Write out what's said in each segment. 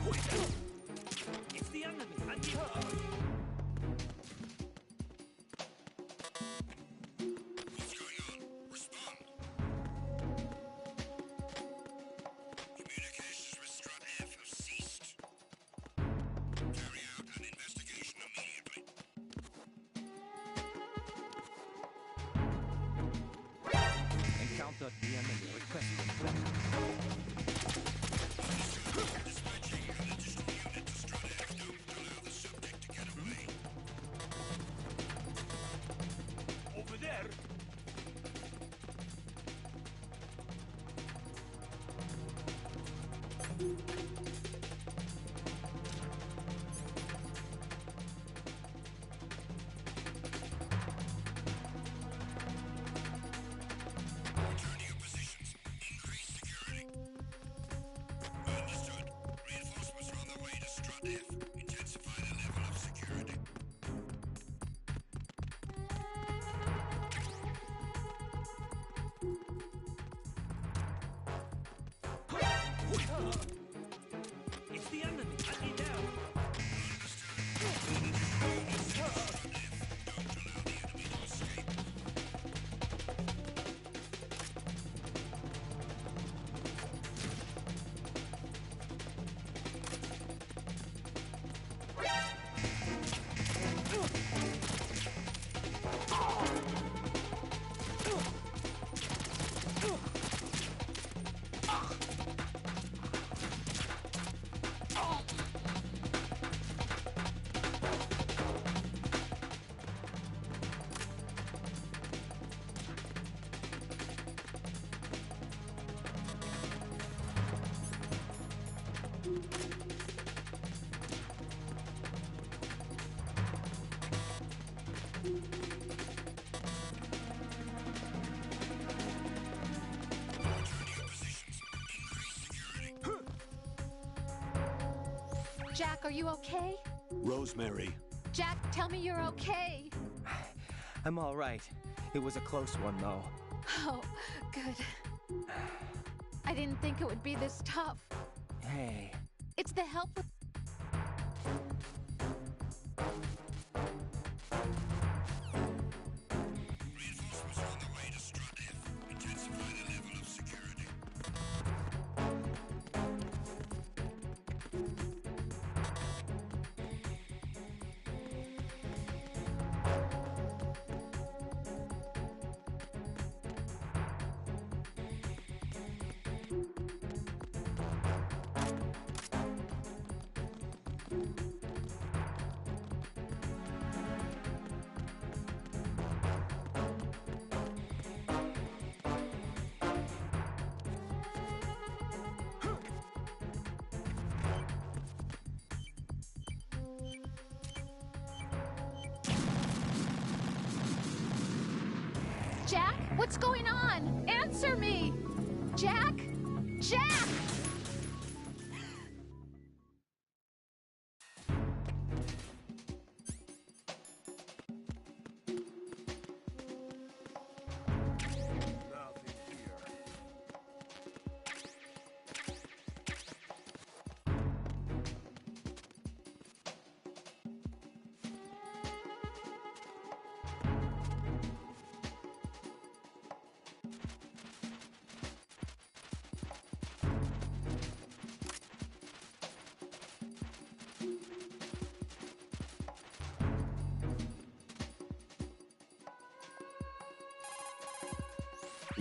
It's the enemy, and you... What's going on? Respond. Communications with Strut F have ceased. Carry out an investigation immediately. Encountered the enemy. Requesting backup. Dispatching an additional unit to Strut F. Don't allow the subject to get away. Over there. Return to your positions. Increase security. Understood. Reinforcements are on their way to Strut F. Intensify the level of security. It's the enemy, and you down. Jack, are you okay? Rosemary. Jack, tell me you're okay. I'm all right. It was a close one, though. Oh, good. I didn't think it would be this tough. Hey. It's the help with... Reinforcements are on their way to Strut F. Intensify the level of security. Jack, what's going on? Answer me! Jack! Jack!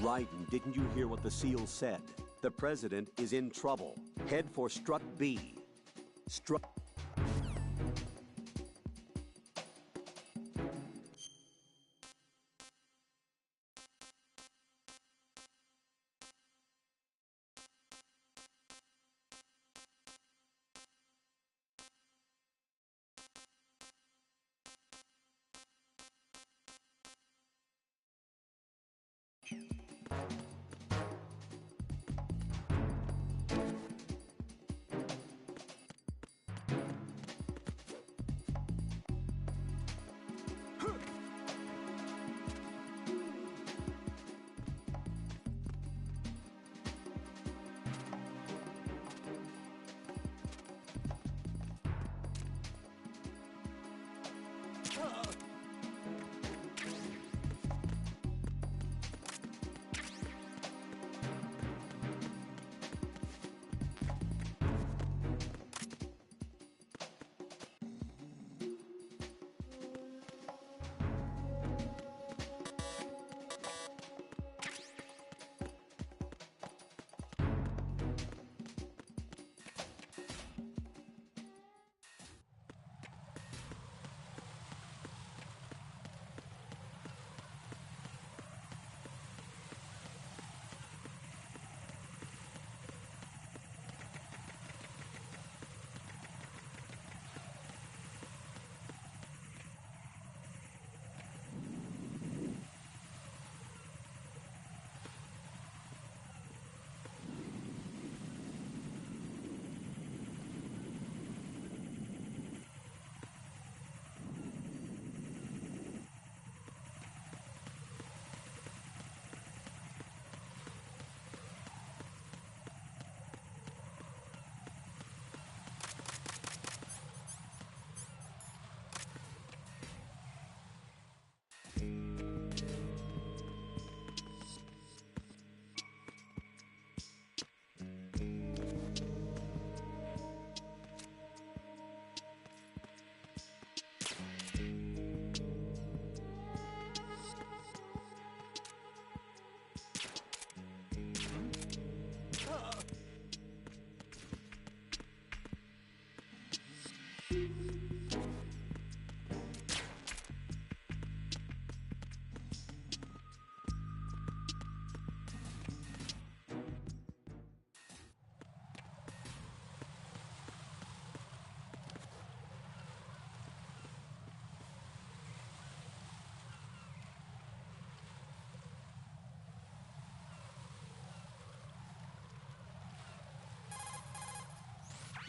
Raiden, didn't you hear what the SEAL said? The president is in trouble. Head for Strut B. Strut...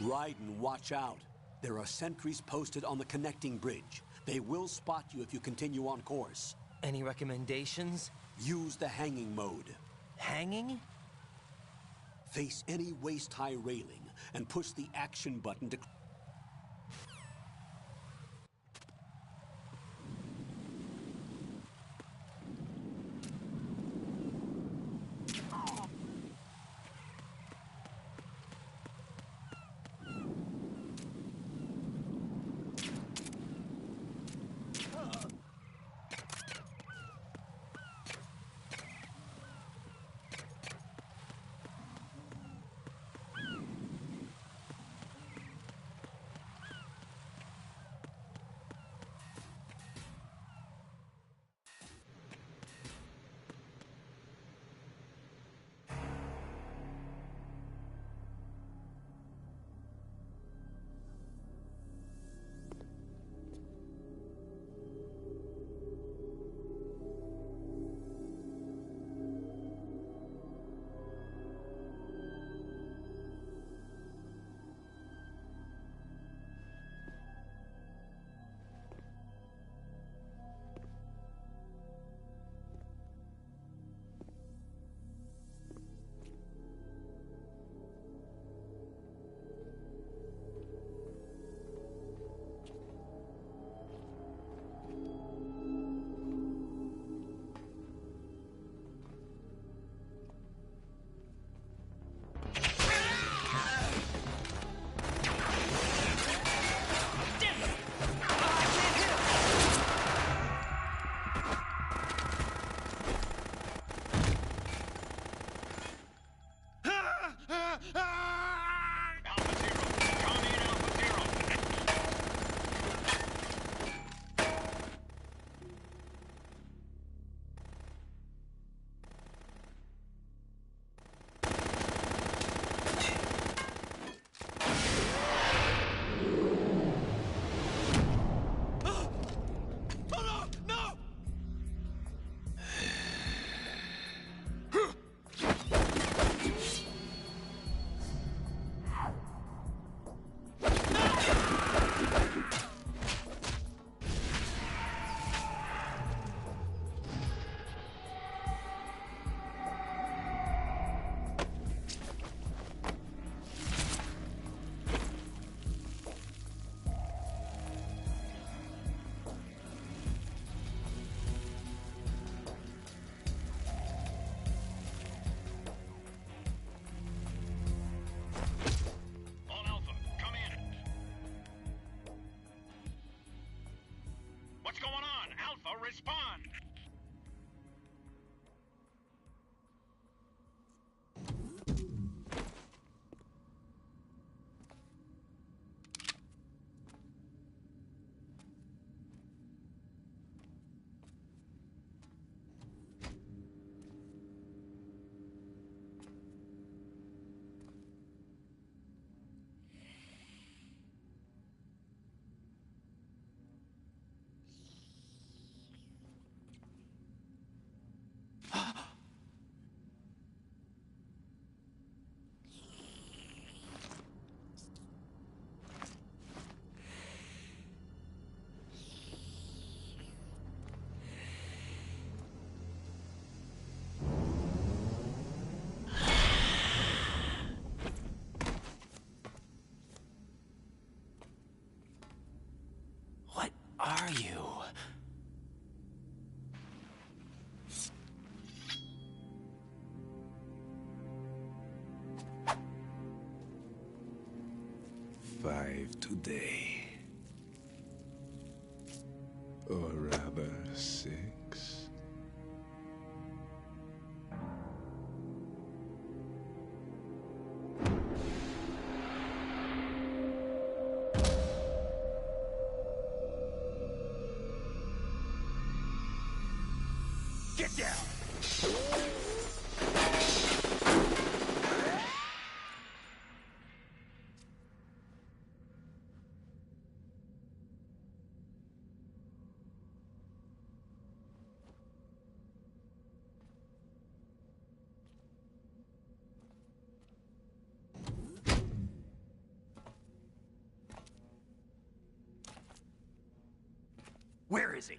Raiden, watch out. There are sentries posted on the connecting bridge. They will spot you if you continue on course. Any recommendations? Use the hanging mode. Hanging? Face any waist-high railing and push the action button to... What's going on? Alpha, respond! What are you? Five today. Or rather, 6. Get down! Where is he?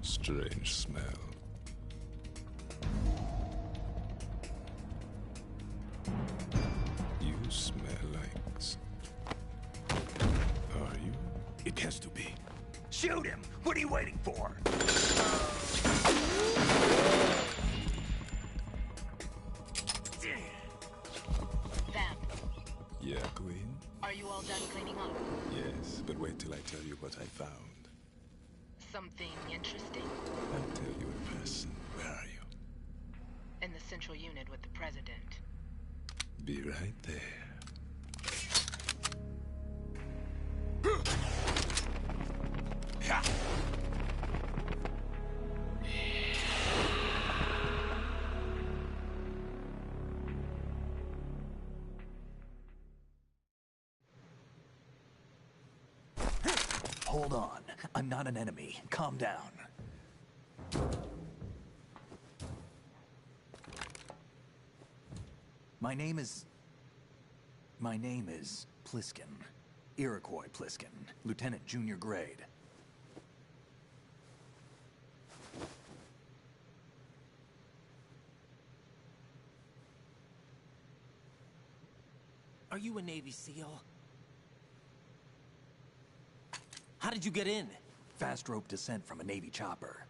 Strange smell. You smell like... Are you? It has to be. Shoot him! What are you waiting for? Vamp, Yeah, Queen? are you all done cleaning up? Yes, but wait till I tell you what I found. Something interesting? I'll tell you in person. Where are you? In the central unit with the president. Be right there. Ha! Hold on. I'm not an enemy. Calm down. My name is Pliskin. Iroquois Pliskin. Lieutenant Junior grade. Are you a Navy SEAL? How did you get in? Fast rope descent from a Navy chopper.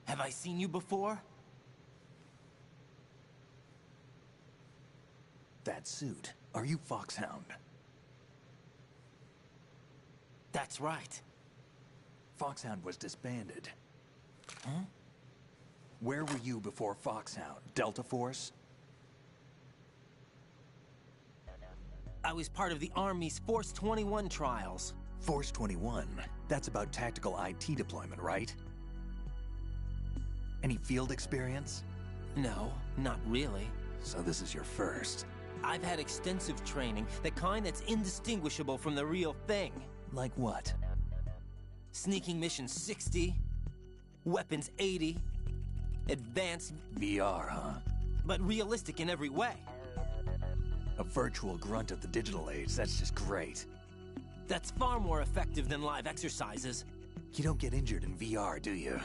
Have I seen you before? That suit. Are you Foxhound? That's right. Foxhound was disbanded. Huh? Where were you before Foxhound? Delta Force? I was part of the Army's Force 21 trials. Force 21? That's about tactical IT deployment, right? Any field experience? No, not really. So this is your first. I've had extensive training, the kind that's indistinguishable from the real thing. Like what? Sneaking mission 60, weapons 80, advanced, VR, huh? but realistic in every way. A virtual grunt of the digital age, that's just great. That's far more effective than live exercises. You don't get injured in VR, do you?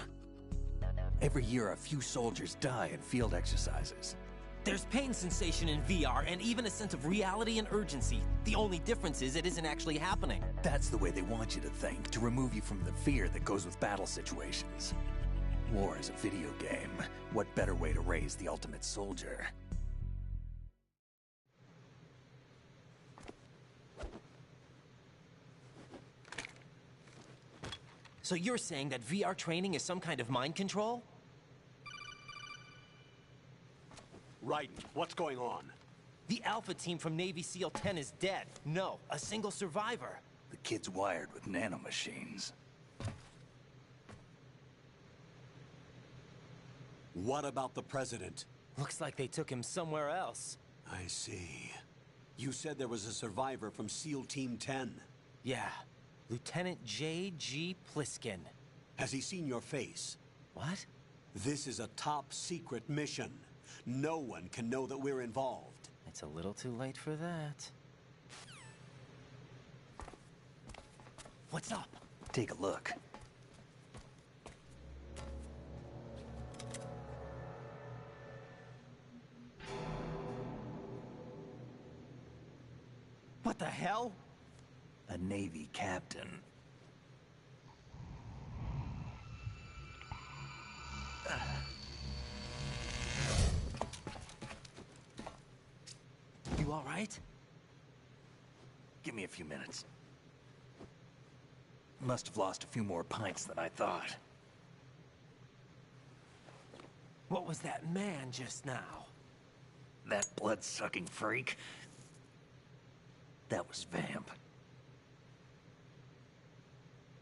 Every year, a few soldiers die in field exercises. There's pain sensation in VR and even a sense of reality and urgency. The only difference is it isn't actually happening. That's the way they want you to think, to remove you from the fear that goes with battle situations. War is a video game. What better way to raise the ultimate soldier? So you're saying that VR training is some kind of mind control? Raiden, what's going on? The Alpha team from Navy SEAL 10 is dead. No, a single survivor. The kid's wired with nanomachines. What about the president? Looks like they took him somewhere else. I see. You said there was a survivor from SEAL Team 10. Yeah, Lieutenant J.G. Pliskin. Has he seen your face? What? This is a top secret mission. No one can know that we're involved. It's a little too late for that. What's up? Take a look. What the hell? A Navy captain. You all right? Give me a few minutes. Must have lost a few more pints than I thought. What was that man just now? That blood-sucking freak? That was Vamp.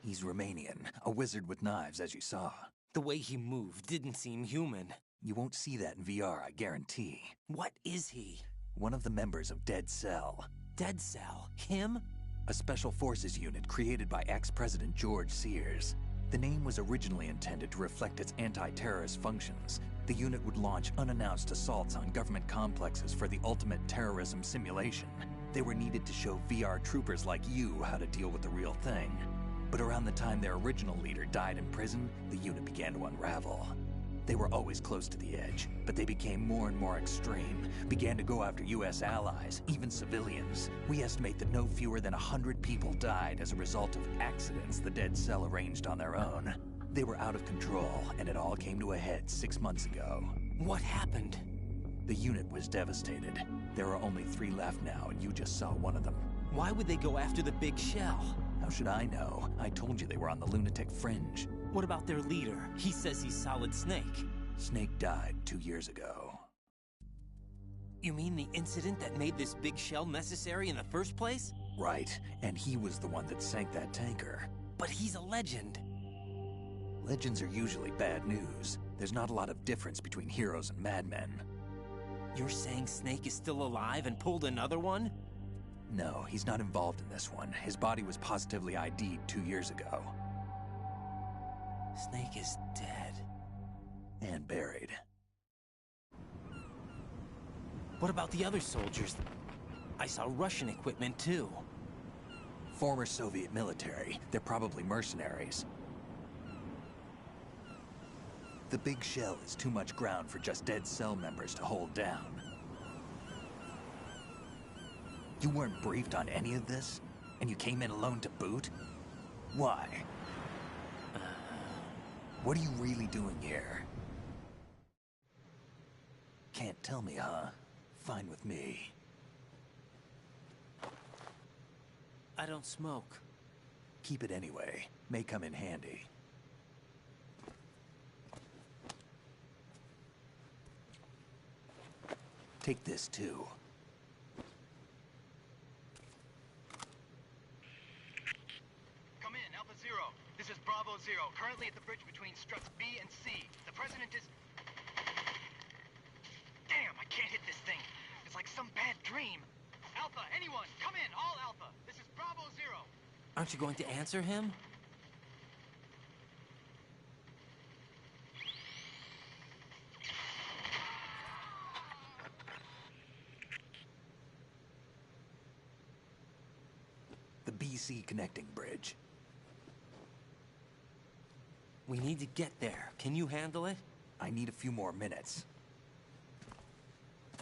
He's Romanian, a wizard with knives, as you saw. The way he moved didn't seem human. You won't see that in VR, I guarantee. What is he? One of the members of Dead Cell. Dead Cell? Him? A special forces unit created by ex-President George Sears. The name was originally intended to reflect its anti-terrorist functions. The unit would launch unannounced assaults on government complexes for the ultimate terrorism simulation. They were needed to show VR troopers like you how to deal with the real thing. But around the time their original leader died in prison, the unit began to unravel. They were always close to the edge, but they became more and more extreme, began to go after US allies, even civilians. We estimate that no fewer than 100 people died as a result of accidents the Dead Cell arranged on their own. They were out of control, and it all came to a head 6 months ago. What happened? The unit was devastated. There are only 3 left now, and you just saw one of them. Why would they go after the big shell? How should I know? I told you they were on the lunatic fringe. What about their leader? He says he's Solid Snake. Snake died 2 years ago. You mean the incident that made this big shell necessary in the first place? Right, and he was the one that sank that tanker. But he's a legend. Legends are usually bad news. There's not a lot of difference between heroes and madmen. You're saying Snake is still alive and pulled another one? No, he's not involved in this one. His body was positively ID'd 2 years ago. Snake is dead. And buried. What about the other soldiers? I saw Russian equipment too. Former Soviet military. They're probably mercenaries. The big shell is too much ground for just Dead Cell members to hold down. You weren't briefed on any of this? And you came in alone to boot? Why? What are you really doing here? Can't tell me, huh? Fine with me. I don't smoke. Keep it anyway. May come in handy. Take this too. Come in, Alpha Zero. This is Bravo Zero, currently at the bridge between struts B and C. The President is... Damn, I can't hit this thing. It's like some bad dream. Alpha, anyone, come in, all Alpha. This is Bravo Zero. Aren't you going to answer him? The BC connecting bridge. We need to get there. Can you handle it? I need a few more minutes.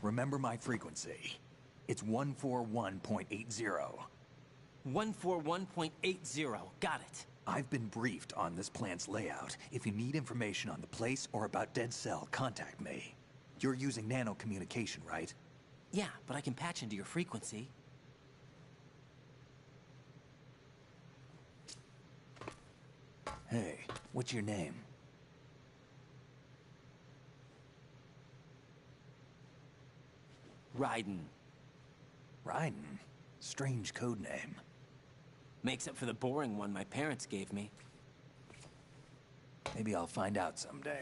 Remember my frequency. It's 141.80. 141.80. Got it. I've been briefed on this plant's layout. If you need information on the place or about Dead Cell, contact me. You're using nano communication, right? Yeah, but I can patch into your frequency. Hey, what's your name? Raiden. Raiden? Strange code name. Makes up for the boring one my parents gave me. Maybe I'll find out someday.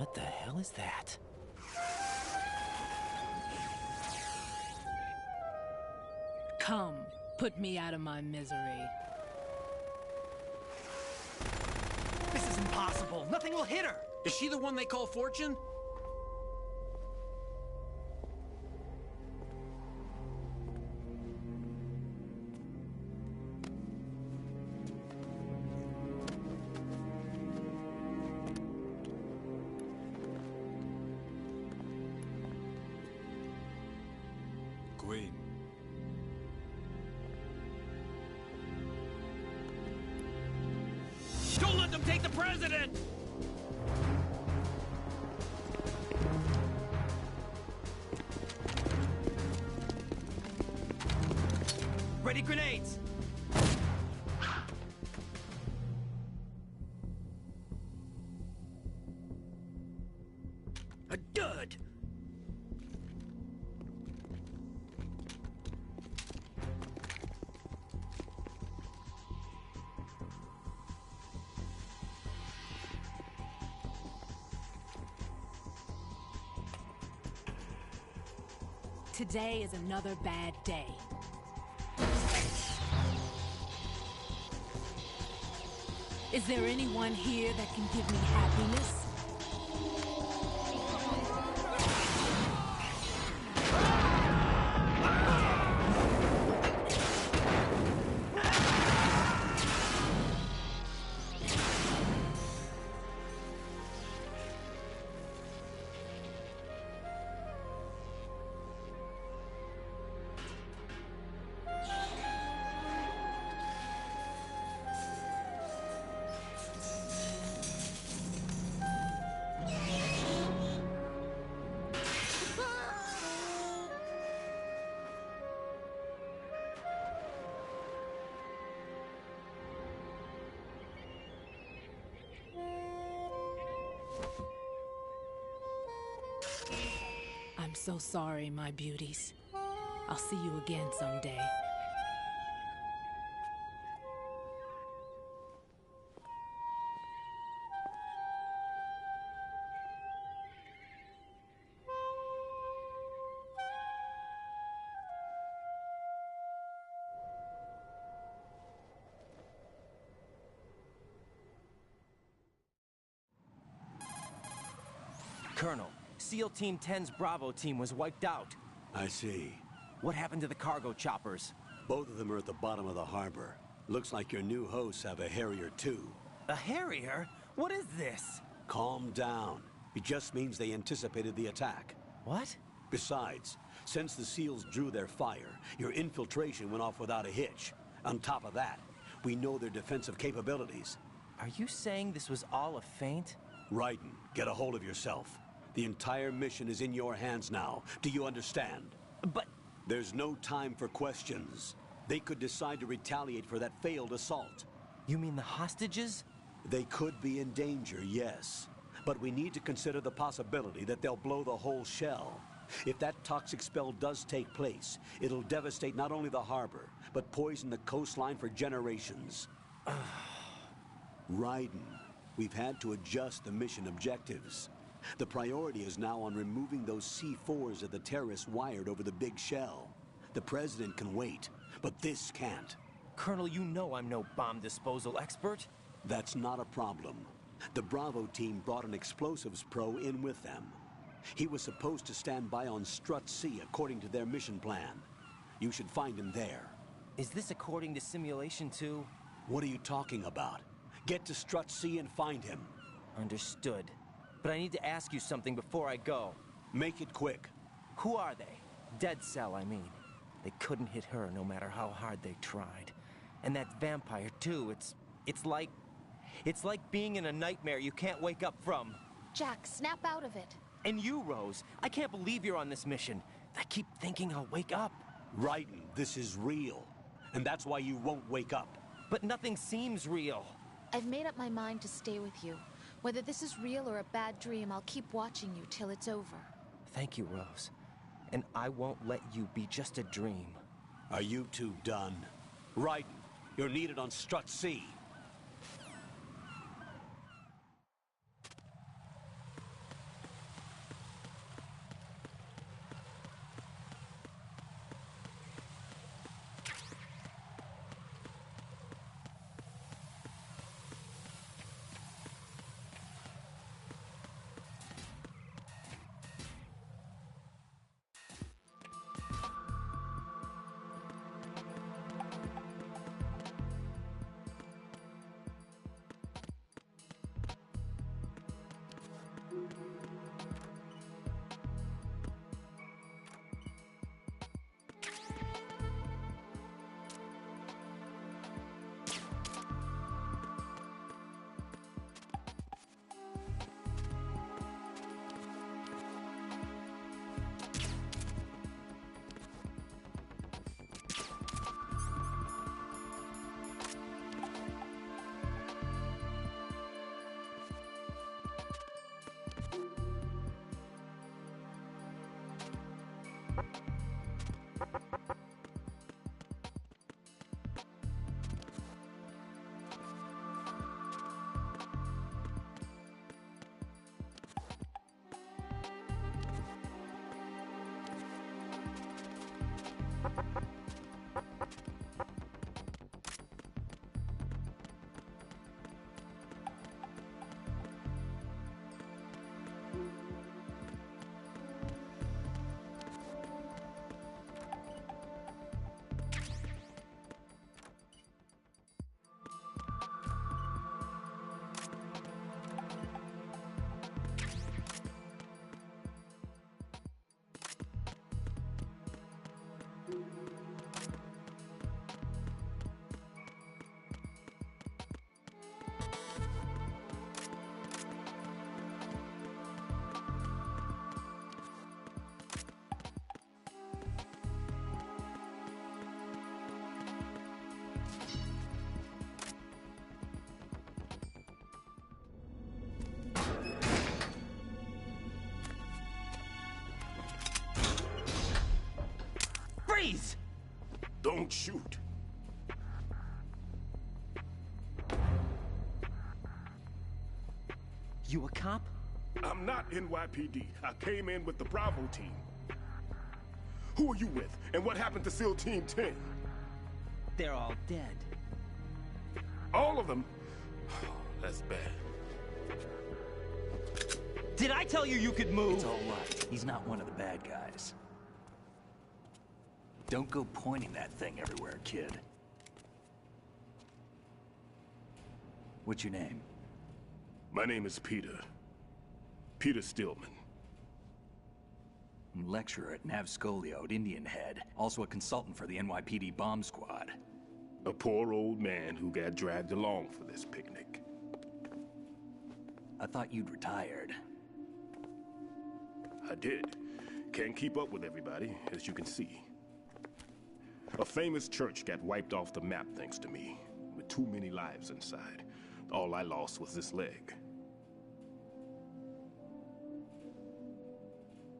What the hell is that? Come, put me out of my misery. This is impossible. Nothing will hit her. Is she the one they call Fortune? Queen. Don't let them take the president! Ready grenades! A dud! Today is another bad day. Is there anyone here that can give me happiness? I'm so sorry, my beauties. I'll see you again someday. Colonel, SEAL Team 10's Bravo team was wiped out. I see. What happened to the cargo choppers? Both of them are at the bottom of the harbor. Looks like your new hosts have a Harrier too. A Harrier? What is this? Calm down. It just means they anticipated the attack. What? Besides, since the SEALs drew their fire, your infiltration went off without a hitch. On top of that, we know their defensive capabilities. Are you saying this was all a feint? Raiden, get a hold of yourself. The entire mission is in your hands now. Do you understand? But... There's no time for questions. They could decide to retaliate for that failed assault. You mean the hostages? They could be in danger, yes. But we need to consider the possibility that they'll blow the whole shell. If that toxic spell does take place, it'll devastate not only the harbor, but poison the coastline for generations. Raiden, we've had to adjust the mission objectives. The priority is now on removing those C4s that the terrorists wired over the big shell. The President can wait, but this can't. Colonel, you know I'm no bomb disposal expert. That's not a problem. The Bravo team brought an explosives pro in with them. He was supposed to stand by on Strut C according to their mission plan. You should find him there. Is this according to Simulation 2? What are you talking about? Get to Strut C and find him. Understood. But I need to ask you something before I go. Make it quick. Who are they? Dead Cell, I mean. They couldn't hit her no matter how hard they tried. And that vampire, too, it's like being in a nightmare you can't wake up from. Jack, snap out of it. And you, Rose, I can't believe you're on this mission. I keep thinking I'll wake up. Raiden, this is real. And that's why you won't wake up. But nothing seems real. I've made up my mind to stay with you. Whether this is real or a bad dream, I'll keep watching you till it's over. Thank you, Rose. And I won't let you be just a dream. Are you two done? Raiden, you're needed on Strut C. Don't shoot. You a cop? I'm not NYPD. I came in with the Bravo team. Who are you with? And what happened to SEAL Team 10? They're all dead. All of them? That's bad. Did I tell you you could move? It's all right. He's not one of the bad guys. Don't go pointing that thing everywhere, kid. What's your name? My name is Peter. Peter Stillman. Lecturer at Navscolio at Indian Head. Also a consultant for the NYPD bomb squad. A poor old man who got dragged along for this picnic. I thought you'd retired. I did. Can't keep up with everybody, as you can see. A famous church got wiped off the map thanks to me, with too many lives inside. All I lost was this leg.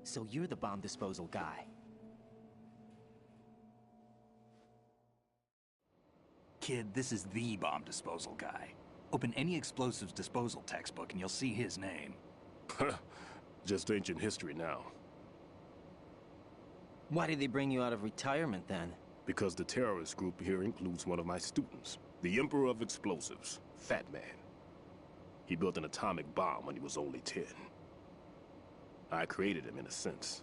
So you're the bomb disposal guy. Kid, this is the bomb disposal guy. Open any explosives disposal textbook and you'll see his name. Just ancient history now. Why did they bring you out of retirement then? Because the terrorist group here includes one of my students, the Emperor of Explosives, Fat Man. He built an atomic bomb when he was only 10. I created him in a sense.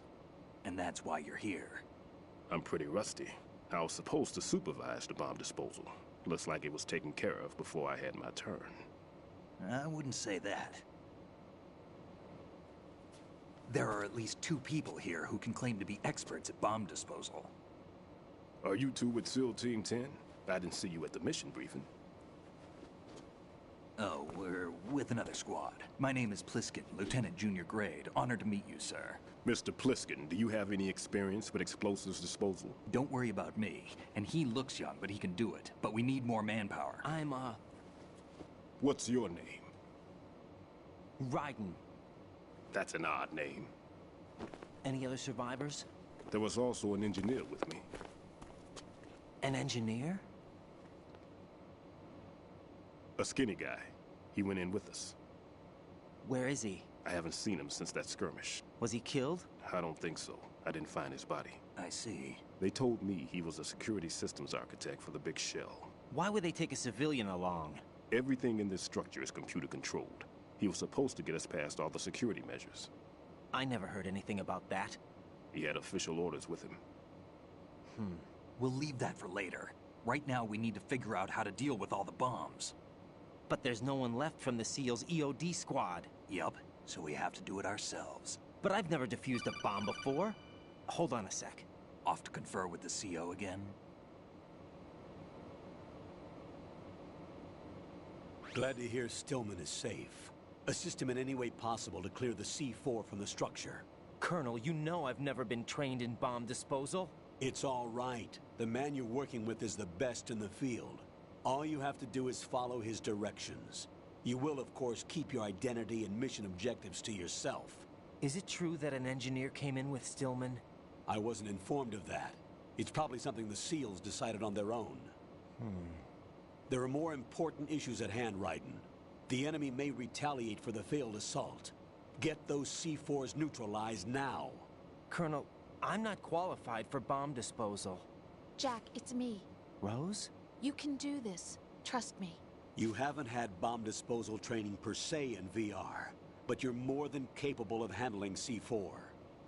And that's why you're here. I'm pretty rusty. I was supposed to supervise the bomb disposal. Looks like it was taken care of before I had my turn. I wouldn't say that. There are at least 2 people here who can claim to be experts at bomb disposal. Are you two with SEAL Team 10? I didn't see you at the mission briefing. Oh, we're with another squad. My name is Pliskin, Lieutenant Junior Grade. Honored to meet you, sir. Mr. Pliskin, do you have any experience with explosives disposal? Don't worry about me. And he looks young, but he can do it. But we need more manpower. I'm, What's your name? Raiden. That's an odd name. Any other survivors? There was also an engineer with me. An engineer? A skinny guy. He went in with us. Where is he? I haven't seen him since that skirmish. Was he killed? I don't think so. I didn't find his body. I see. They told me he was a security systems architect for the big shell. Why would they take a civilian along? Everything in this structure is computer controlled. He was supposed to get us past all the security measures. I never heard anything about that. He had official orders with him. We'll leave that for later. Right now, we need to figure out how to deal with all the bombs. But there's no one left from the SEAL's EOD squad. Yup, so we have to do it ourselves. But I've never defused a bomb before. Hold on a sec. Off to confer with the CO again? Glad to hear Stillman is safe. Assist him in any way possible to clear the C4 from the structure. Colonel, you know I've never been trained in bomb disposal. It's all right. The man you're working with is the best in the field. All you have to do is follow his directions. You will, of course, keep your identity and mission objectives to yourself. Is it true that an engineer came in with Stillman? I wasn't informed of that. It's probably something the SEALs decided on their own. There are more important issues at hand, Raiden. The enemy may retaliate for the failed assault. Get those C4s neutralized now. Colonel, I'm not qualified for bomb disposal. Jack, it's me. Rose? You can do this. Trust me. You haven't had bomb disposal training per se in VR, but you're more than capable of handling C4.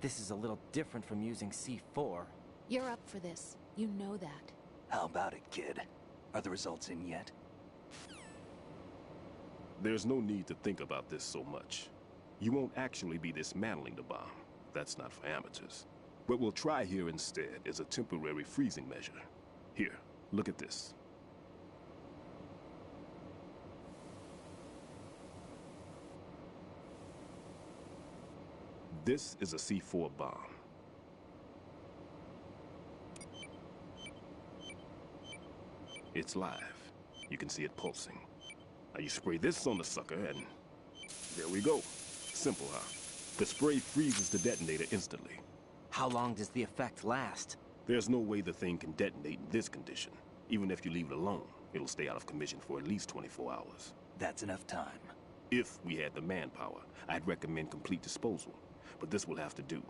This is a little different from using C4. You're up for this. You know that. How about it, kid? Are the results in yet? There's no need to think about this so much. You won't actually be dismantling the bomb. That's not for amateurs. What we'll try here instead is a temporary freezing measure. Here, look at this. This is a C4 bomb. It's live. You can see it pulsing. Now you spray this on the sucker and there we go. Simple, huh? The spray freezes the detonator instantly. How long does the effect last? There's no way the thing can detonate in this condition. Even if you leave it alone, it'll stay out of commission for at least 24 hours. That's enough time. If we had the manpower, I'd recommend complete disposal. But this will have to do.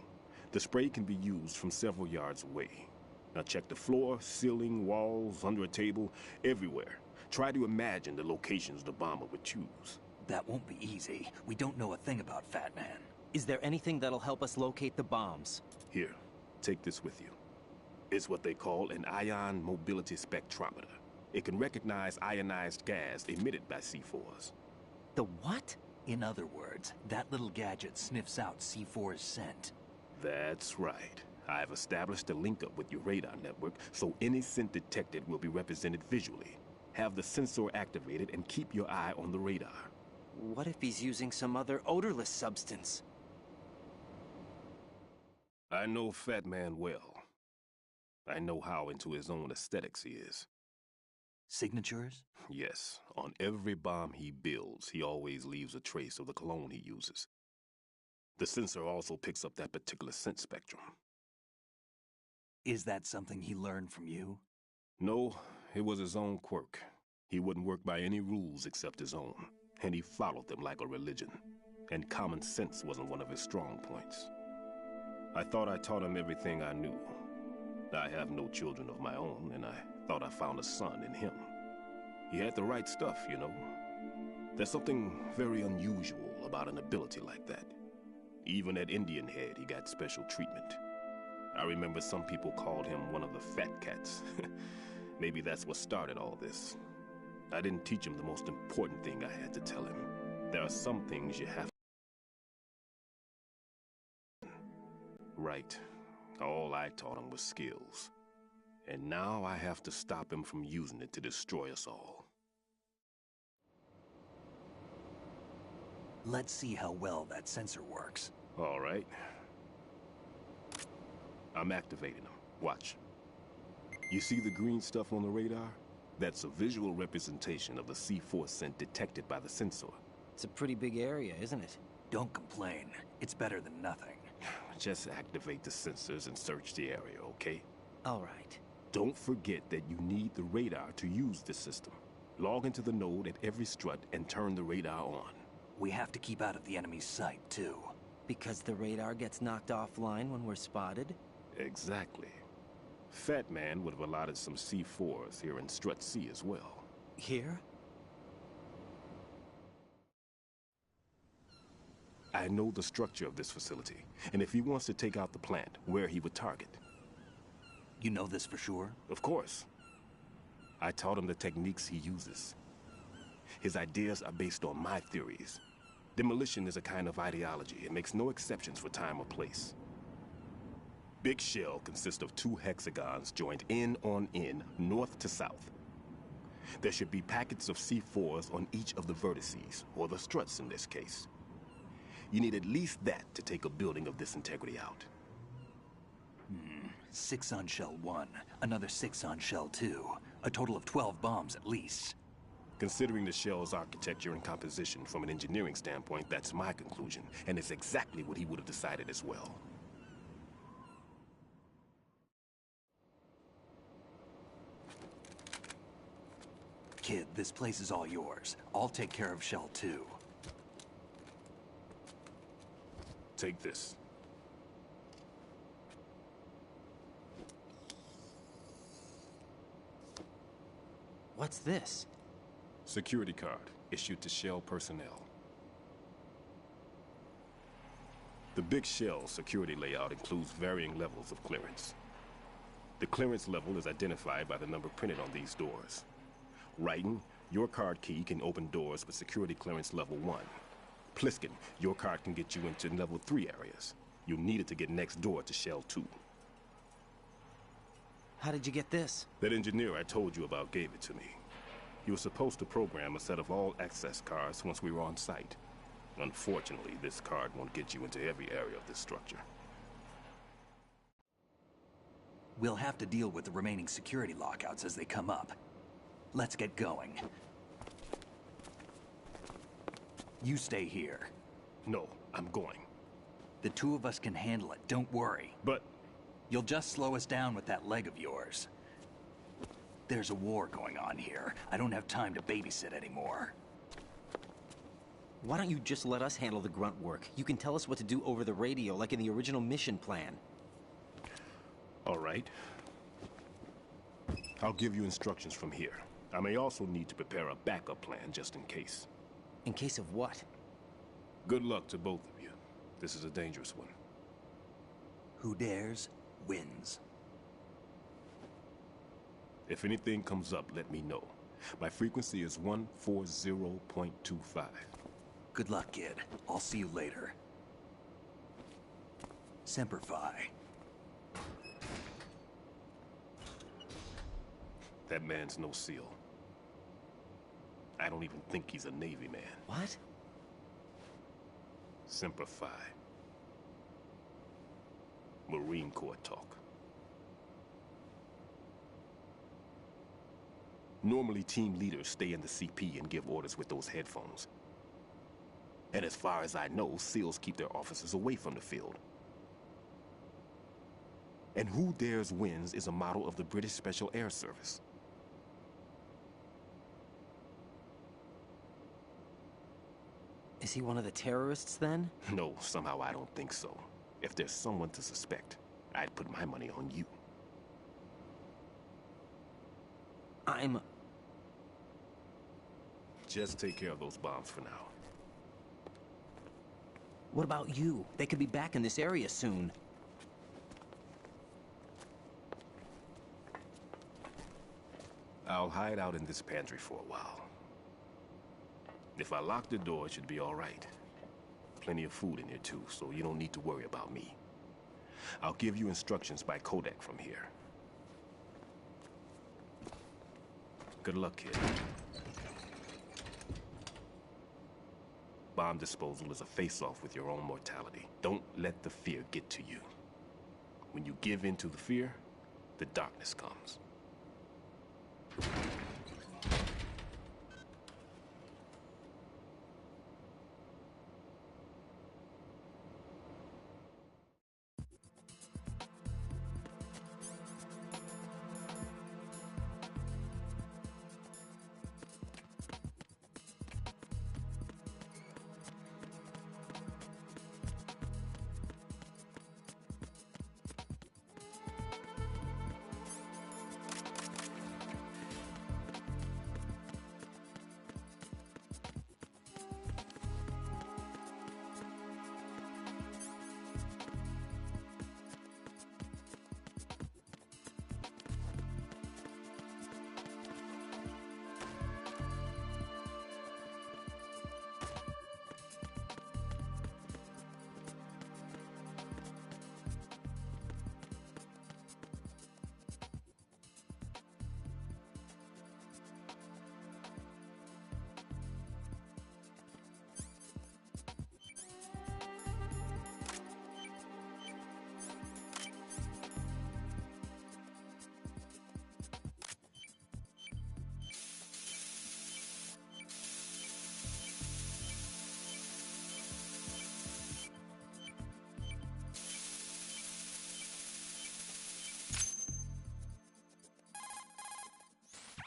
The spray can be used from several yards away. Now check the floor, ceiling, walls, under a table, everywhere. Try to imagine the locations the bomber would choose. That won't be easy. We don't know a thing about Fat Man. Is there anything that'll help us locate the bombs? Here, take this with you. It's what they call an ion mobility spectrometer. It can recognize ionized gas emitted by C4s. The what? In other words, that little gadget sniffs out C4's scent. That's right. I've established a link-up with your radar network, so any scent detected will be represented visually. Have the sensor activated and keep your eye on the radar. What if he's using some other odorless substance? I know Fat Man well. I know how into his own aesthetics he is. Signatures? Yes. On every bomb he builds, he always leaves a trace of the cologne he uses. The sensor also picks up that particular scent spectrum. Is that something he learned from you? No, it was his own quirk. He wouldn't work by any rules except his own, and he followed them like a religion. And common sense wasn't one of his strong points. I thought I taught him everything I knew. I have no children of my own, and I thought I found a son in him. He had the right stuff, you know. There's something very unusual about an ability like that. Even at Indian Head, he got special treatment. I remember some people called him one of the fat cats. Maybe that's what started all this. I didn't teach him the most important thing I had to tell him. There are some things you have to... Right. All I taught him was skills. And now I have to stop him from using it to destroy us all. Let's see how well that sensor works. All right. I'm activating them. Watch. You see the green stuff on the radar? That's a visual representation of the C4 scent detected by the sensor. It's a pretty big area, isn't it? Don't complain. It's better than nothing. Just activate the sensors and search the area, okay? All right. Don't forget that you need the radar to use the system. Log into the node at every strut and turn the radar on. We have to keep out of the enemy's sight, too. Because the radar gets knocked offline when we're spotted? Exactly. Fat Man would have allotted some C4s here in Strut C as well. Here? I know the structure of this facility, and if he wants to take out the plant, where he would target. You know this for sure? Of course. I taught him the techniques he uses. His ideas are based on my theories. Demolition is a kind of ideology. It makes no exceptions for time or place. Big Shell consists of 2 hexagons joined end on end, north to south. There should be packets of C4s on each of the vertices, or the struts in this case. You need at least that to take a building of this integrity out. 6 on Shell 1, another 6 on Shell 2. A total of 12 bombs at least. Considering the shell's architecture and composition from an engineering standpoint, that's my conclusion, and it's exactly what he would have decided as well. Kid, this place is all yours. I'll take care of Shell 2. Take this. What's this? Security card, issued to Shell personnel. The Big Shell security layout includes varying levels of clearance. The clearance level is identified by the number printed on these doors. Raiden, your card key can open doors with security clearance level 1. Pliskin, your card can get you into level 3 areas. You'll need it to get next door to Shell 2. How did you get this? That engineer I told you about gave it to me. He was supposed to program a set of all access cards once we were on site. Unfortunately, this card won't get you into every area of this structure. We'll have to deal with the remaining security lockouts as they come up. Let's get going. You stay here. No, I'm going. The 2 of us can handle it, don't worry. But You'll just slow us down with that leg of yours. There's a war going on here. I don't have time to babysit anymore. Why don't you just let us handle the grunt work? You can tell us what to do over the radio, like in the original mission plan. All right. I'll give you instructions from here. I may also need to prepare a backup plan just in case. In case of what? Good luck to both of you. This is a dangerous one. Who dares, wins. If anything comes up, let me know. My frequency is 140.25. Good luck, kid. I'll see you later. Semper Fi. That man's no SEAL. I don't even think he's a Navy man. What? Semper Fi. Marine Corps talk. Normally, team leaders stay in the CP and give orders with those headphones. And as far as I know, SEALs keep their officers away from the field. And Who Dares Wins is a model of the British Special Air Service. Is he one of the terrorists, then? No, somehow I don't think so. If there's someone to suspect, I'd put my money on you. Just take care of those bombs for now. What about you? They could be back in this area soon. I'll hide out in this pantry for a while. If I lock the door, it should be all right. Plenty of food in here too, so you don't need to worry about me. I'll give you instructions by Kodak from here. Good luck, kid. Bomb disposal is a face-off with your own mortality. Don't let the fear get to you. When you give in to the fear, the darkness comes.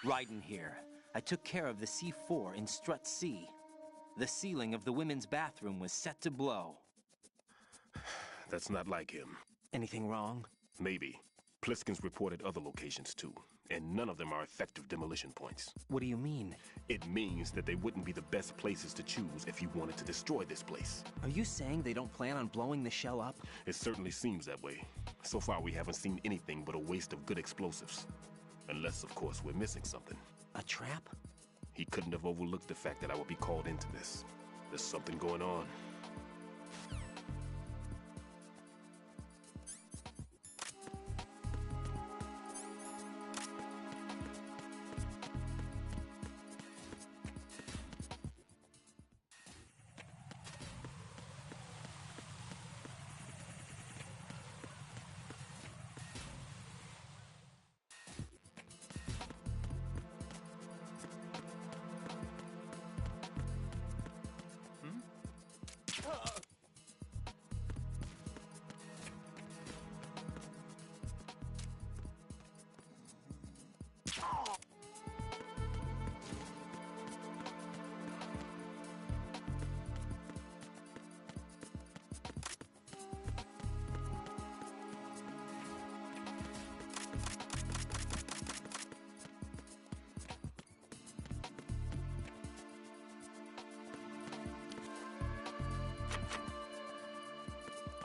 Raiden here. I took care of the C4 in Strut C. The ceiling of the women's bathroom was set to blow. That's not like him. Anything wrong? Maybe. Pliskin's reported other locations too, and none of them are effective demolition points. What do you mean? It means that they wouldn't be the best places to choose if you wanted to destroy this place. Are you saying they don't plan on blowing the shell up? It certainly seems that way. So far we haven't seen anything but a waste of good explosives. Unless, of course, we're missing something. A trap? He couldn't have overlooked the fact that I would be called into this. There's something going on.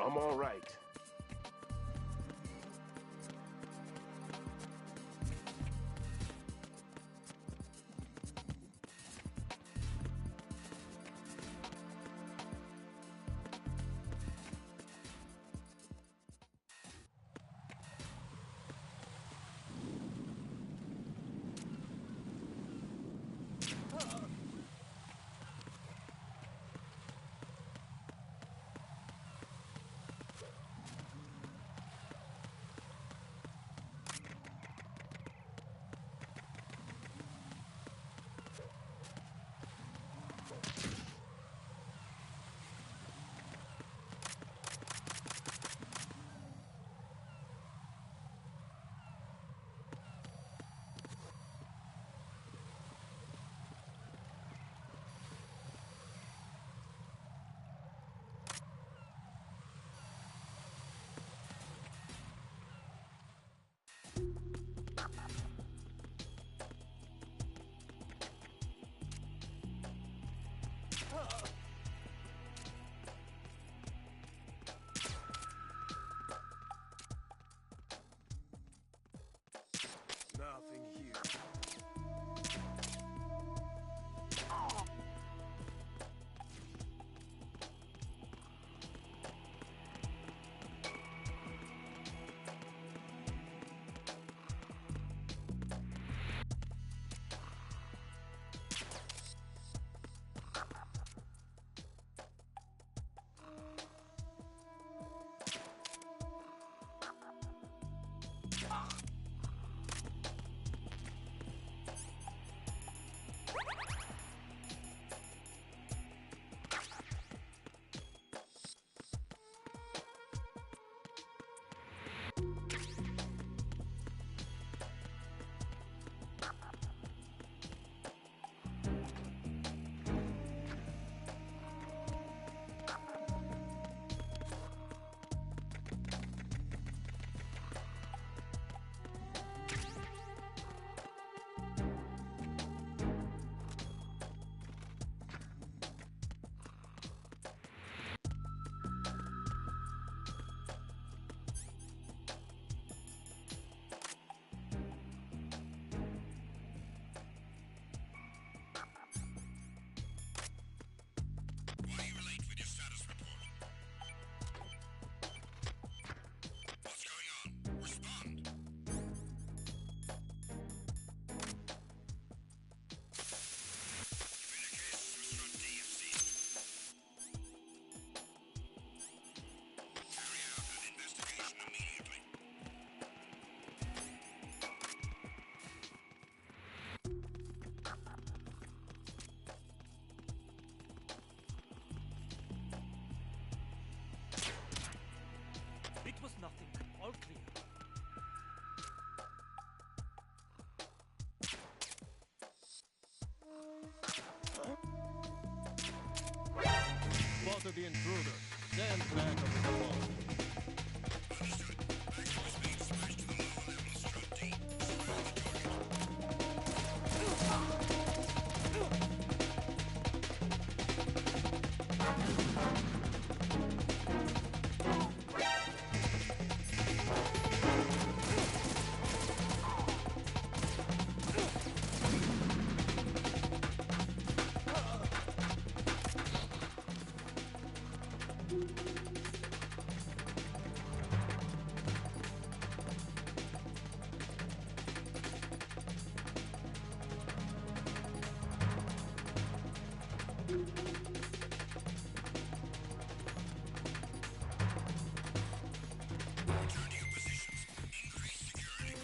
I'm all right. Nothing here. Why are you late with your status report? What's going on? Respond. Communications with Strut D have ceased. Carry out an investigation immediately. It was nothing. All clear. Spotted the intruder. Stand back of the wall. Understood. Backdoor is being smashed to the lower level of Strut D. Surround the target. Return to your positions. Increase security.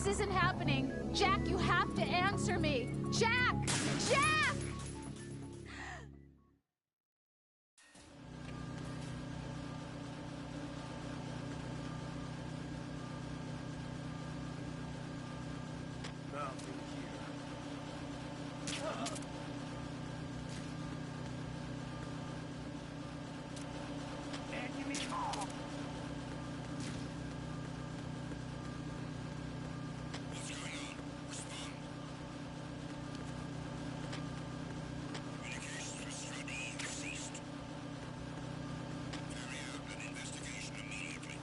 This isn't happening. Jack, you have to answer me. Jack! Jack! Nothing here. Enemy off! What's going on? Respond. Communications with Strut-E have ceased. Carry out an investigation immediately.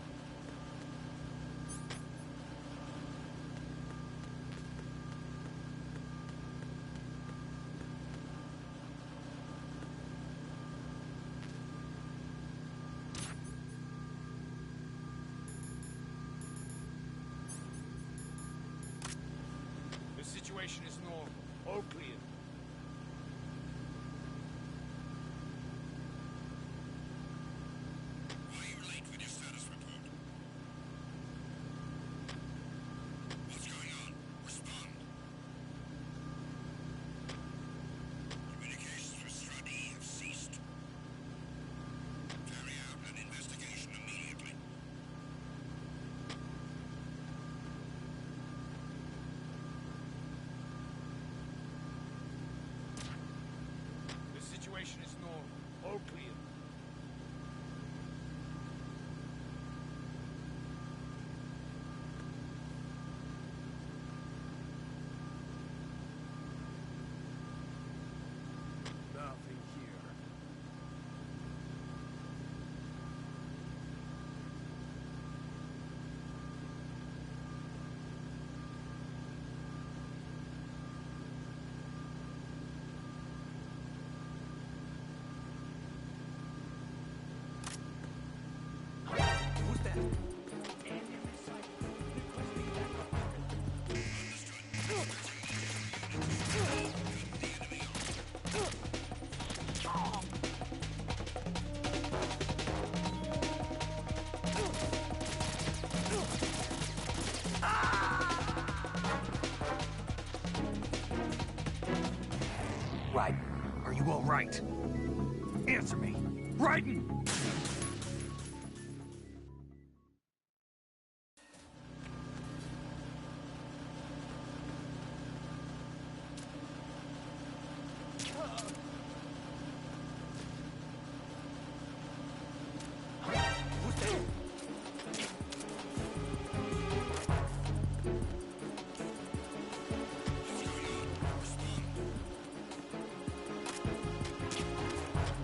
The situation is normal. All clear. Why are you late with your status report? What's going on? Respond. Communications with Strut-E have ceased. Carry out an investigation immediately. The situation is normal. All clear. Nothing here. Who's that? Enemy sighted. Requesting backup. Raiden, are you all right? Answer me. Raiden!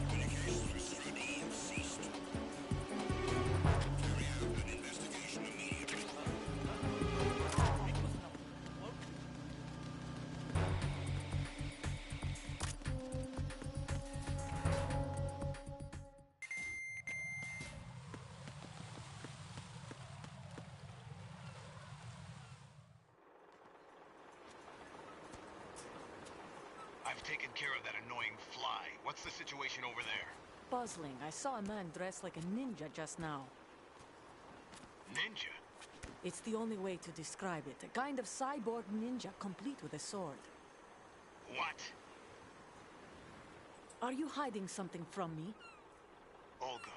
Communications with Strut-E have ceased. Carry out an investigation immediately. I've taken care of that annoying fly. What's the situation over there? Puzzling. I saw a man dressed like a ninja just now. Ninja? It's the only way to describe it. A kind of cyborg ninja, complete with a sword. What? Are you hiding something from me? Olga,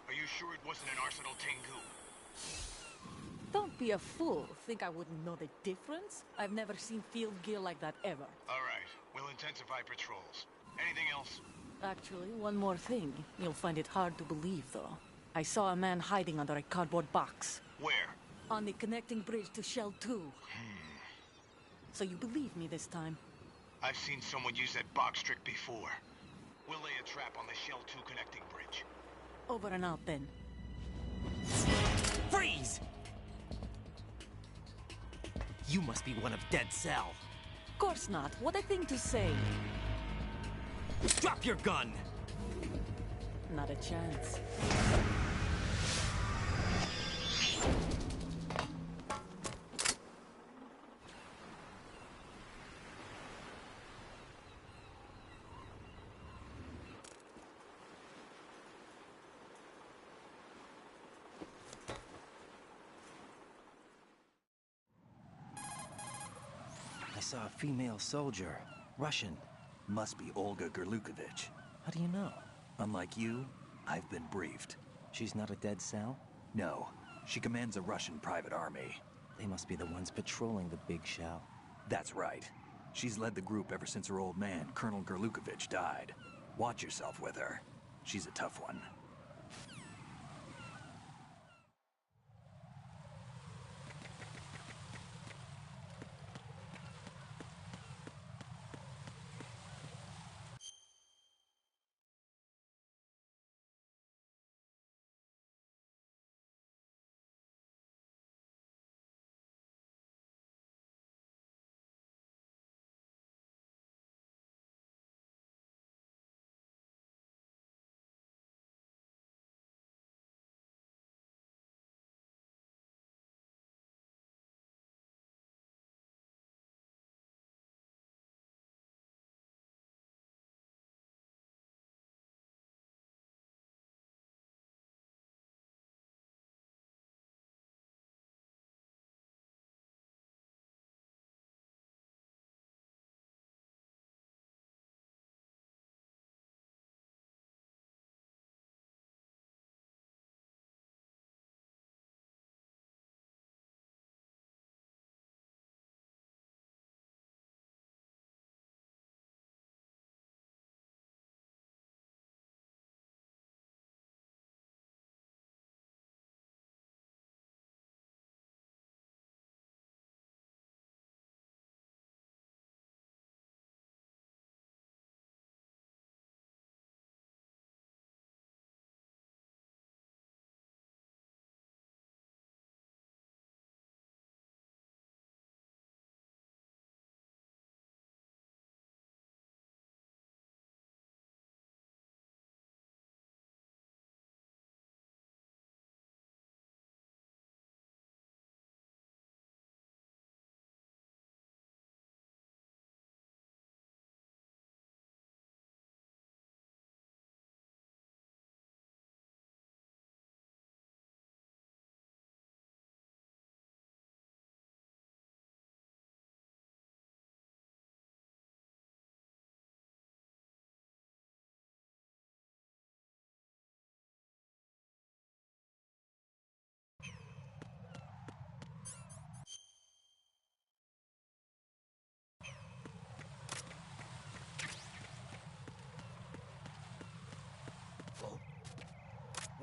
are you sure it wasn't an Arsenal Tengu? Don't be a fool. Think I wouldn't know the difference? I've never seen field gear like that ever. All right, we'll intensify patrols. Anything else? Actually, one more thing. You'll find it hard to believe, though. I saw a man hiding under a cardboard box. Where? On the connecting bridge to Shell 2. So you believe me this time? I've seen someone use that box trick before. We'll lay a trap on the Shell 2 connecting bridge. Over and out, then. Freeze! You must be one of Dead Cell. Of course not. What a thing to say. Drop your gun! Not a chance. saw a female soldier. Russian. Must be Olga Gerlukovich. How do you know? Unlike you, I've been briefed. She's not a dead cell? No. She commands a Russian private army. They must be the ones patrolling the big shell. That's right. She's led the group ever since her old man, Colonel Gerlukovich, died. Watch yourself with her. She's a tough one.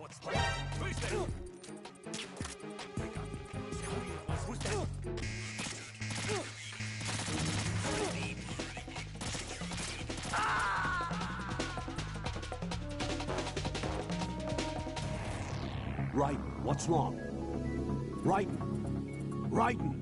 What's that? Who's that? Who's that? Raiden, what's wrong? Raiden! Raiden!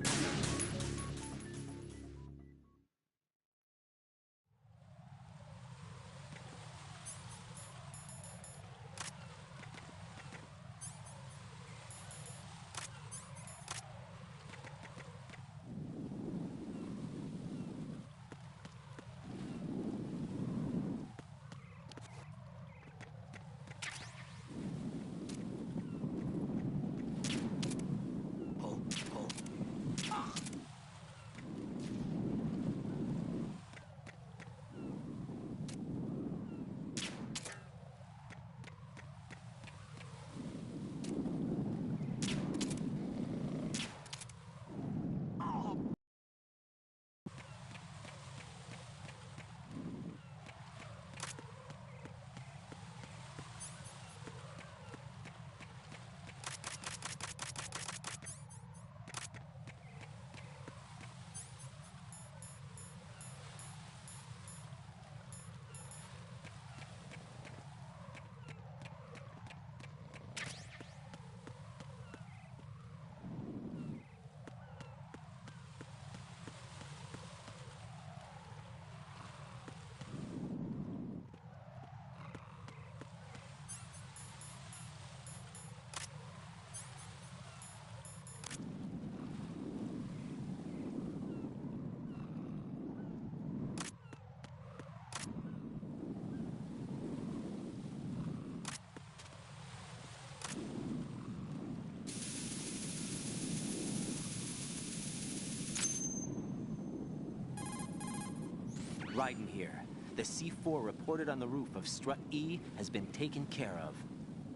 Raiden here. The C4 reported on the roof of Strut E has been taken care of.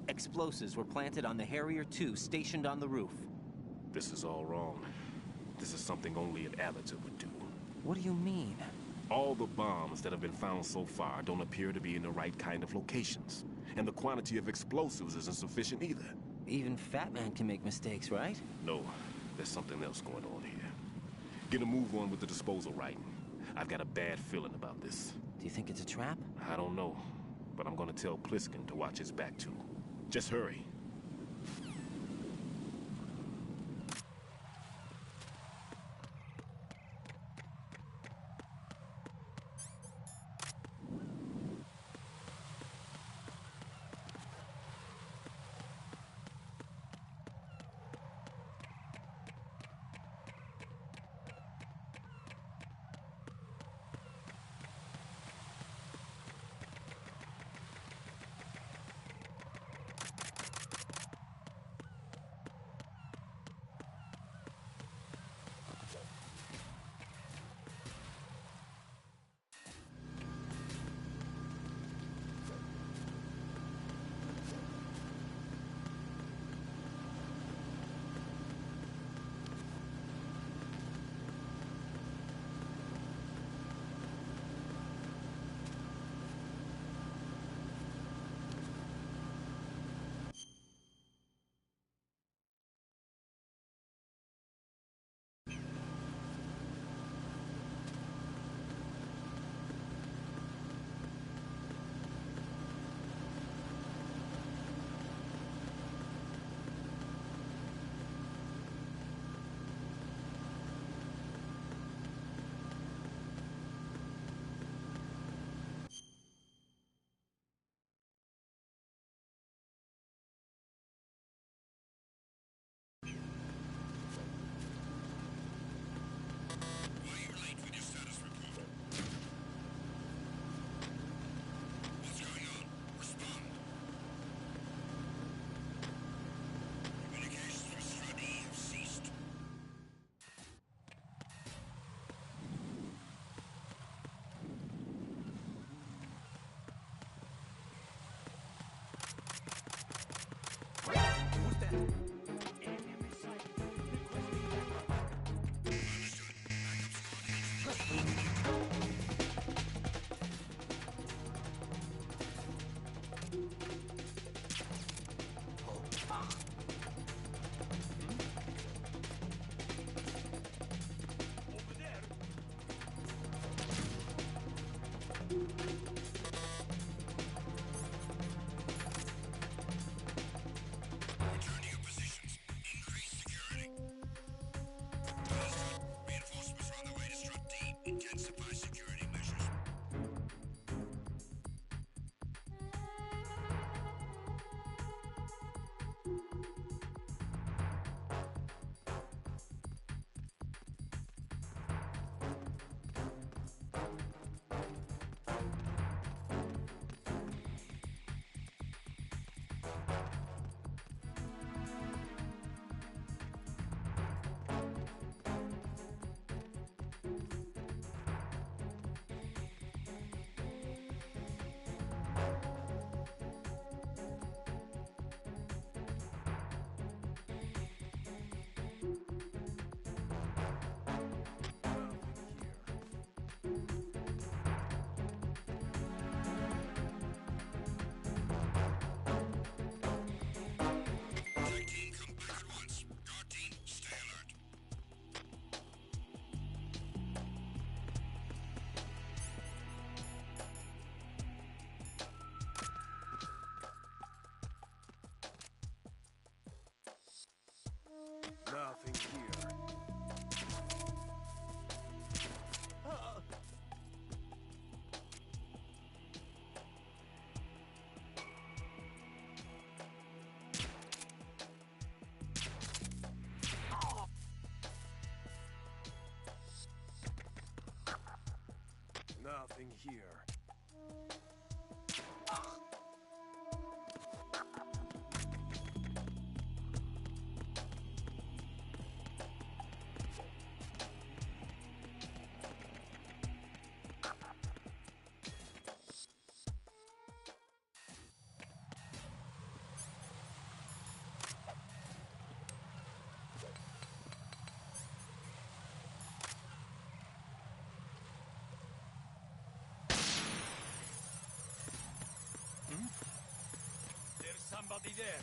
Explosives were planted on the Harrier 2 stationed on the roof. This is all wrong. This is something only an amateur would do. What do you mean? All the bombs that have been found so far don't appear to be in the right kind of locations. And the quantity of explosives isn't sufficient either. Even Fat Man can make mistakes, right? No, there's something else going on here. Get a move on with the disposal, Raiden. I've got a bad feeling about this. Do you think it's a trap? I don't know, but I'm gonna tell Pliskin to watch his back too. Just hurry. Nothing here. Nothing here. somebody there.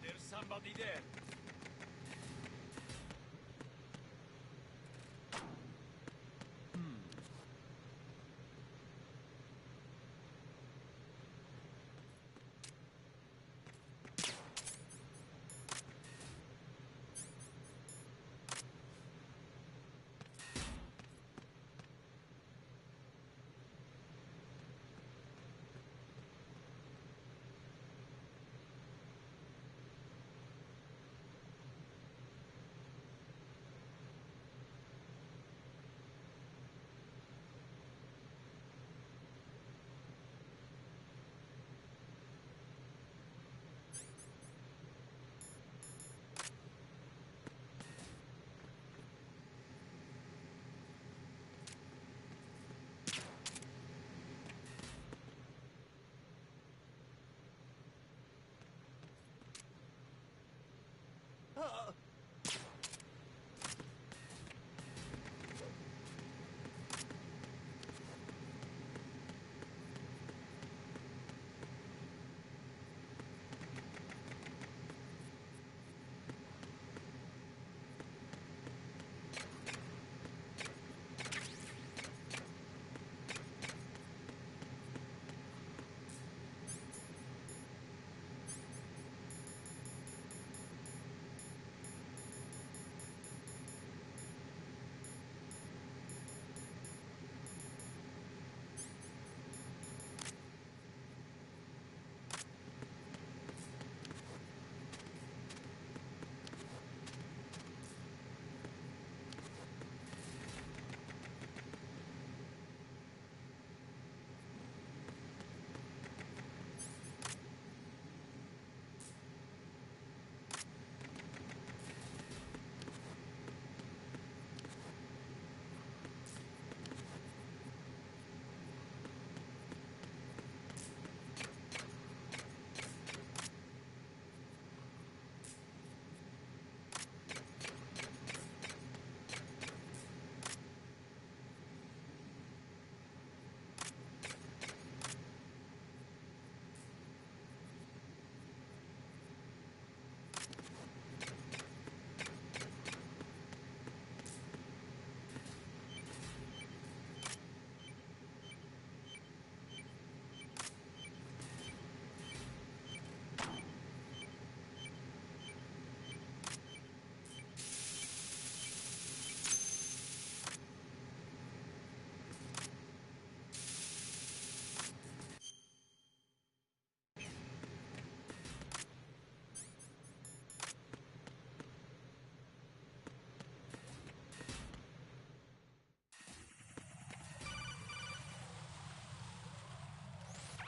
There's somebody there.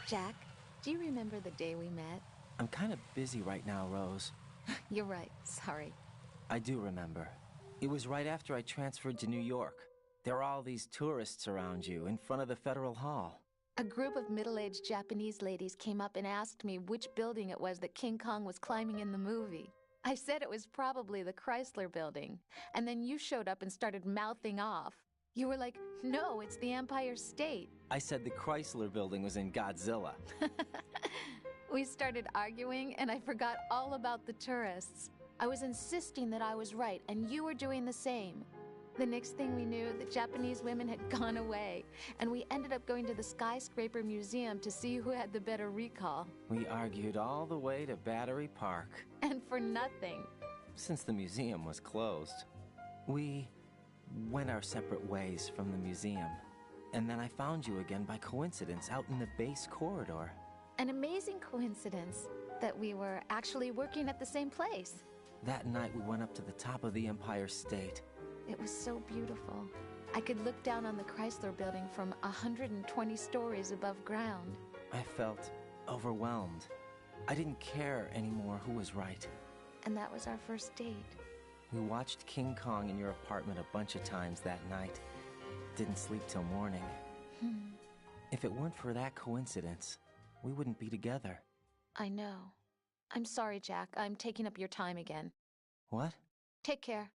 Jack, do you remember the day we met? I'm kind of busy right now, Rose. You're right, sorry. I do remember. It was right after I transferred to New York. There are all these tourists around you in front of the Federal Hall. A group of middle-aged Japanese ladies came up and asked me which building it was that King Kong was climbing in the movie. I said it was probably the Chrysler Building, and then you showed up and started mouthing off. You were like, no, it's the Empire State. I said the Chrysler Building was in Godzilla. We started arguing, and I forgot all about the tourists. I was insisting that I was right, and you were doing the same. The next thing we knew, the Japanese women had gone away, and we ended up going to the Skyscraper Museum to see who had the better recall. We argued all the way to Battery Park. And for nothing. Since the museum was closed, we went our separate ways from the museum. And then I found you again by coincidence out in the base corridor. An amazing coincidence that we were actually working at the same place. That night we went up to the top of the Empire State. It was so beautiful. I could look down on the Chrysler Building from 120 stories above ground. I felt overwhelmed. I didn't care anymore who was right. And that was our first date. We watched King Kong in your apartment a bunch of times that night. Didn't sleep till morning. If it weren't for that coincidence, we wouldn't be together. I know. I'm sorry, Jack. I'm taking up your time again. What? Take care.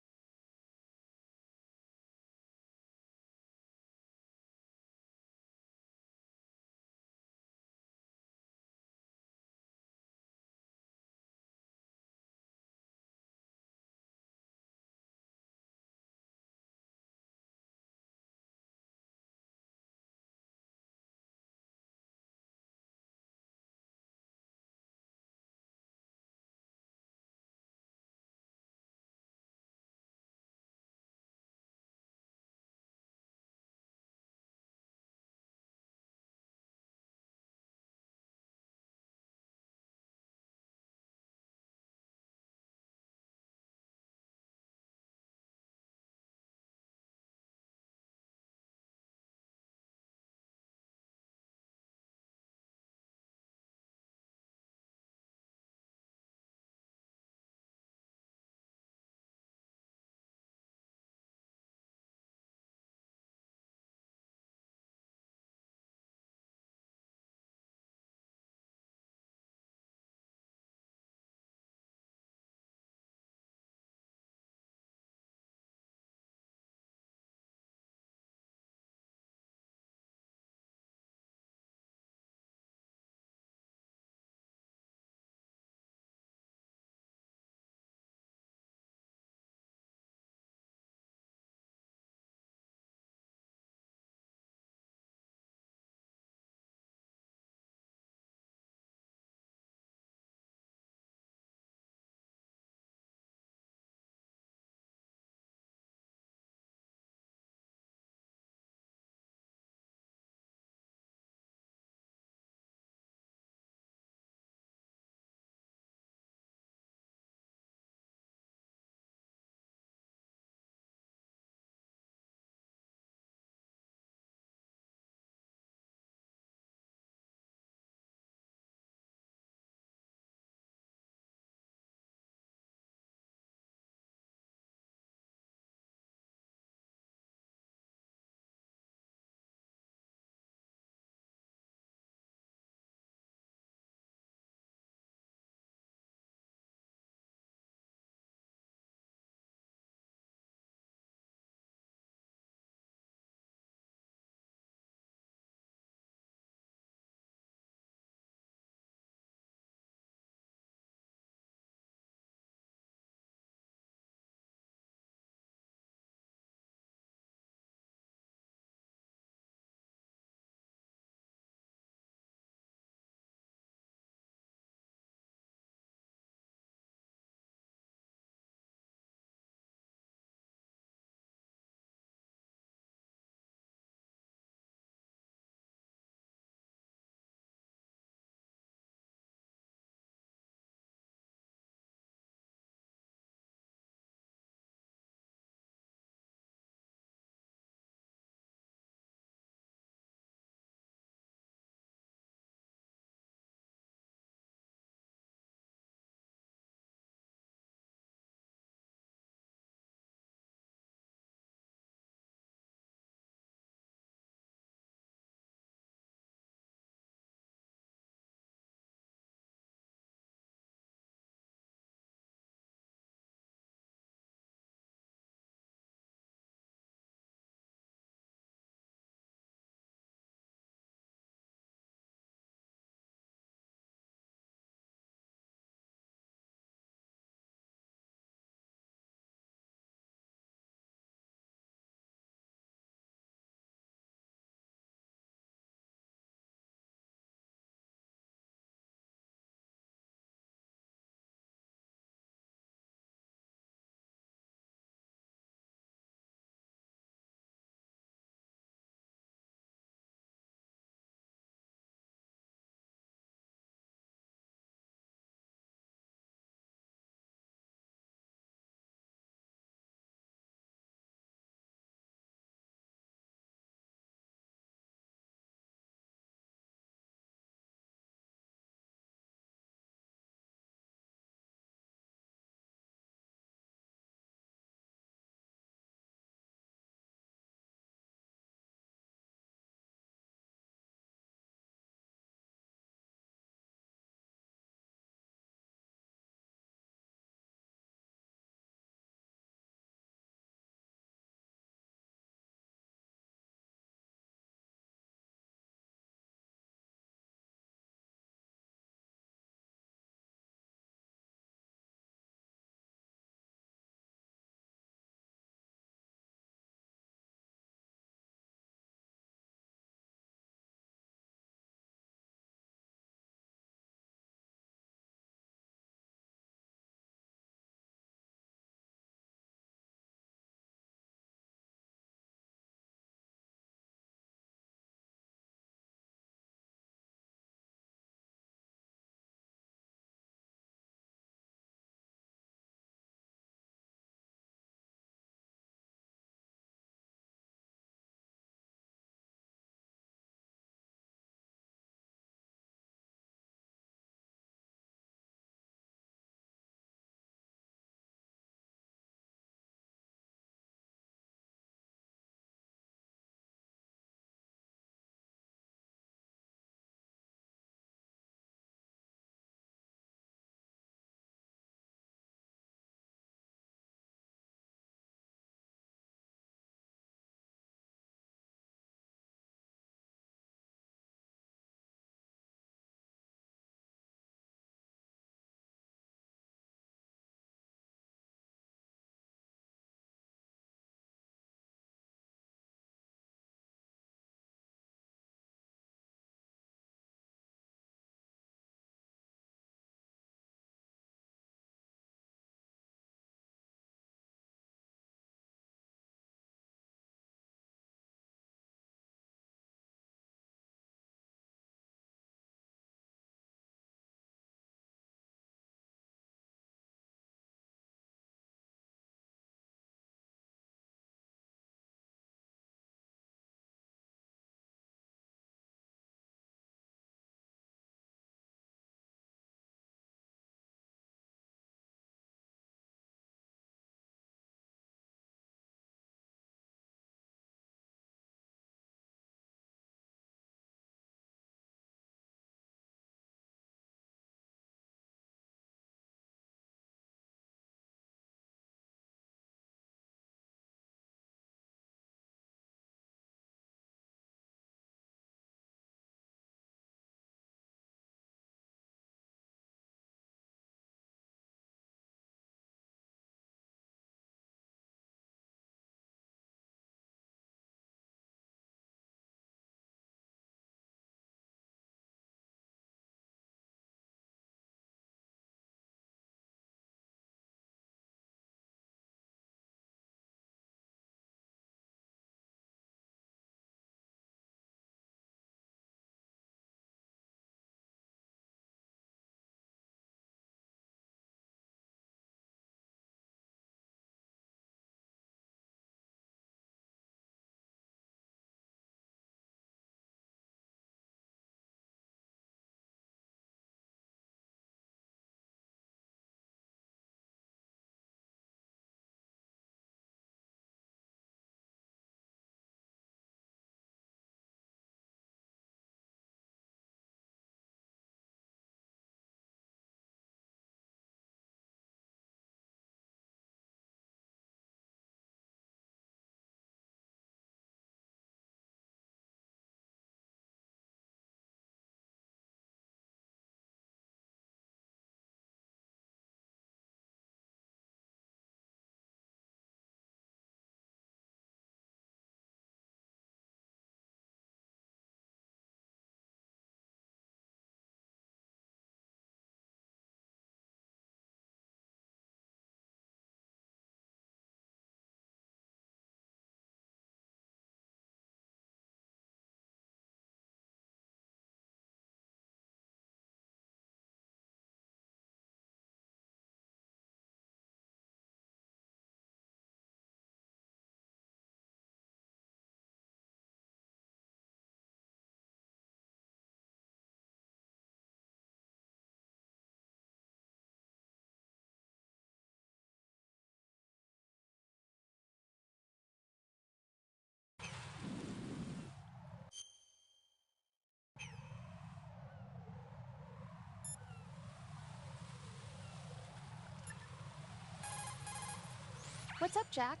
What's up, Jack?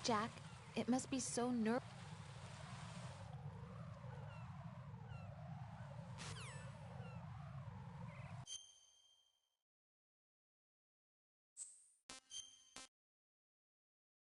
Jack, it must be so nerve.